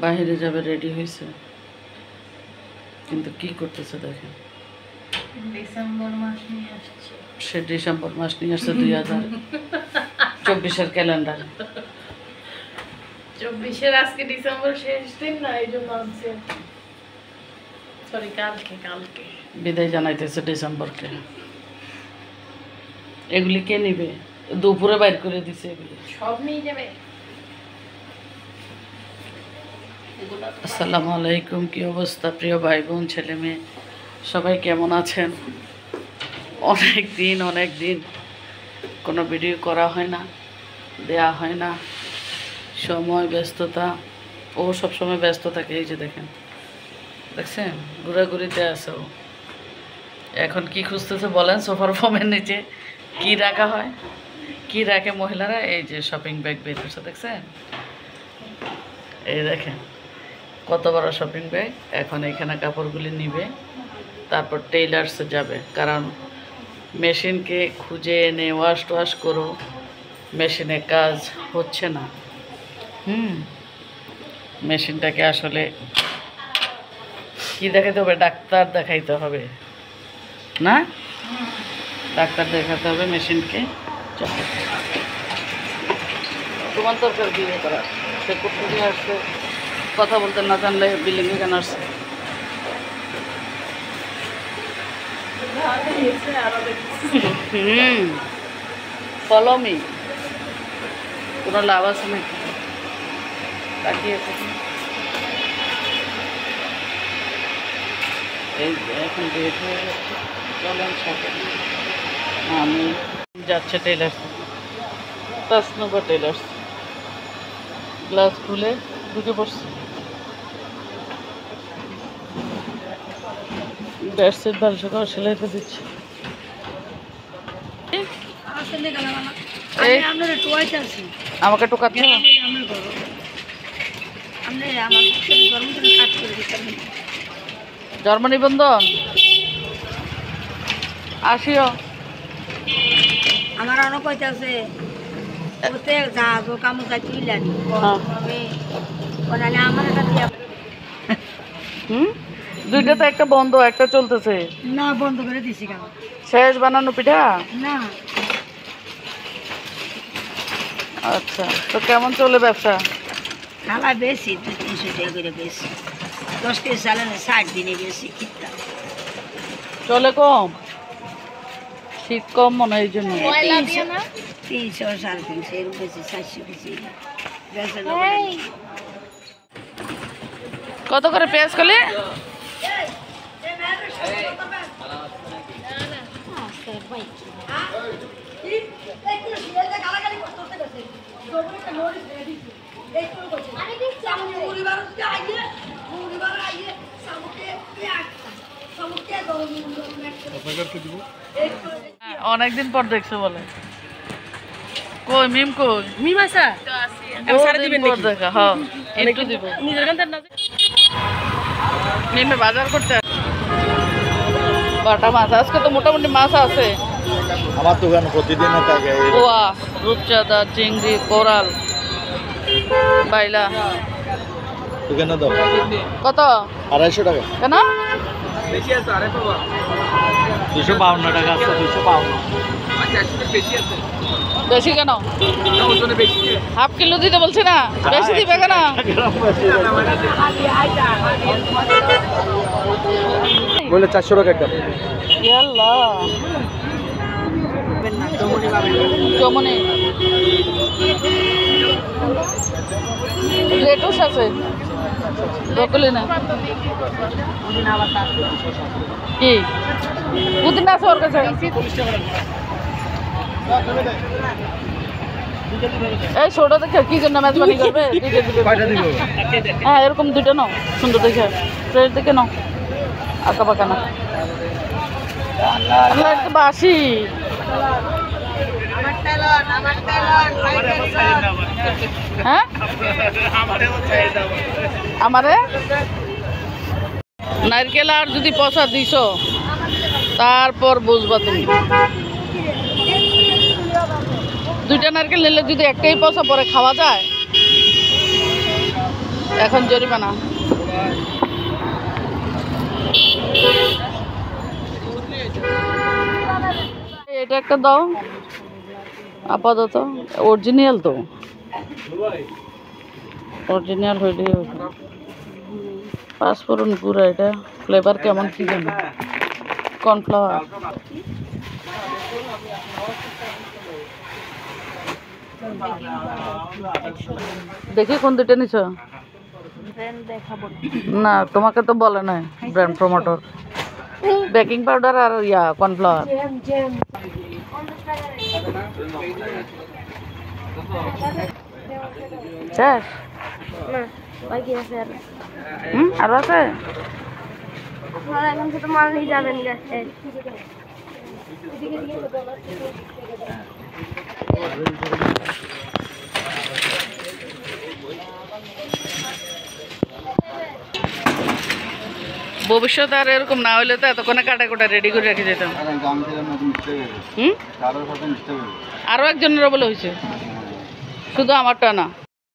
বাইরে যাবে রেডি হয়েছে, কিন্তু কি করতেছে দেখেন। ডিসেম্বর মাস নিয়ে আসছে। সে ডিসেম্বর মাস নিয়ে আসছে 2024-এর ক্যালেন্ডার। 24-এর আজকে ডিসেম্বর শেষ দিন না, এই জন্য আনছে। সরি, কালকে বিদায় জানাইতেছে ডিসেম্বরকে। এগুলি কে নিবে? দুপুরে বাইর করে দিছে এগুলি। সব নিয়ে যাবে। আসসালামু আলাইকুম। কি অবস্থা প্রিয় ভাই বোন ছেলে মেয়ে সবাই কেমন আছেন? অনেক দিন কোনো ভিডিও করা হয় না, দেয়া হয় না, সময় ব্যস্ততা। ও সবসময় ব্যস্ত থাকে। এই যে দেখেন, দেখছেন ঘোরাঘুরিতে আছে ও। এখন কি খুঁজতেছে বলেন? সোফার ফোমের নিচে কি রাখা হয়, কি রাখে মহিলারা? এই যে শপিং ব্যাগ বের করছে, দেখছেন? এই দেখেন কত বড় শপিং ব্যাগ। এখন এখানে কাপড়গুলি নিবে, তারপর টেইলার্সে যাবে। কারণ মেশিনকে খুঁজে এনে ওয়াশ করো, মেশিনে কাজ হচ্ছে না। মেশিনটাকে আসলে কি দেখাতে হবে? ডাক্তার দেখাইতে হবে না? ডাক্তার দেখাতে হবে মেশিনকে। তোমার দরকার বিয়ে করা? সে করতে দিয়ে আসছে, কথা বলতে না জানলে বিল্ডিংয়ে কেন আসছে? ফলমি কোনো লাভ আছে নাকি? তাকিয়ে থাকি। এই যে এখন রেট হয়ে যাচ্ছে, চলেন সাথে। আমি যাচ্ছে টেলার্স, তাসনুবা টেলার্স। গ্লাস খুলে ঢুকে পড়ছে। বেডশিট ভালো সকাল সেলাইতে দিচ্ছে। আমাকে টোকাচ্ছে না। জন্ম নিবন্ধন আসিও। আমার অনেক কইতে আছে ওতে যাবো কামো যাই তুইলেন আমার একটা দিয়া। দুইটা তো, একটা বন্ধ একটা চলতেছে। না, বন্ধ করে দিছি কেন? শেষ বানানো পিঠা না। আচ্ছা, তো কেমন চলে ব্যবসা? খালা বেশি 200-300 টাকা করে বেশি। 10 কেজি চালানে 60 দিনে বেশি কিনতাম। চলে কম, শীত কম মনে হয় এই জন্য। 300 350 এর বেশি 400 কেজি। কত করে পেঁয়াজ কলি? অনেকদিন পর দেখছো বলে। কই মিম? কই মিম আসা দেখা? হ্যাঁ, একটু দিব। মিমে বাজার করতে বাটা মাছ। আজকে তো মোটামুটি মাছ আছে আমার দোকানে প্রতিদিন থাকে। পোয়া, রূপচাঁদা, চিংড়ি, কোরাল, বাইলা। দোকানে দাও কত? 250 টাকা। কেন? 252 টাকা আছে। 252 বেশি কেন? হাফ কিলো দিতে বলছে না, বেশি দিবে কেন? বলে 400 টাকা একটা। জমনি লেটুস আছে, ব্রকলি না। কি পুদিনা আছে ওর কাছে? এই ছোট দেখে কি জন্য মেজবানি করবে? হ্যাঁ, এরকম দুইটা নাও, সুন্দর দেখে, ফ্রেশ দেখে নাও, আঁকা পাকা না। একটু বাসি। হ্যাঁ, আমারে নারকেল আর যদি পচা দিছ তারপর বুঝবা তুমি। দুইটা নারকেল নিলে যদি একটাই পচা পরে খাওয়া যায়, এখন জরিমানা। এটা একটা দাও আপাতত, অরিজিনাল তো, অরিজিনাল হইলেই হইল। পাঁচফোড়ন গুঁড়া, এটা ফ্লেভার কেমন কি জানি, কর্নফ্লাওয়ার। দেখি কোন দুইটা নিছ না, তোমাকে তো বলে নাই ব্র্যান্ড প্রমোটর। বেকিং পাউডার আর ইয়া কর্নফ্লাওয়ার। শেষ? আরো আছে? ভবিষ্যতে আর এরকম না হইলে তো এতক্ষণে কাটা কোটা রেডি করে রেখে যেতাম। আরো একজনেরও বলে হয়েছে, শুধু আমারটা না।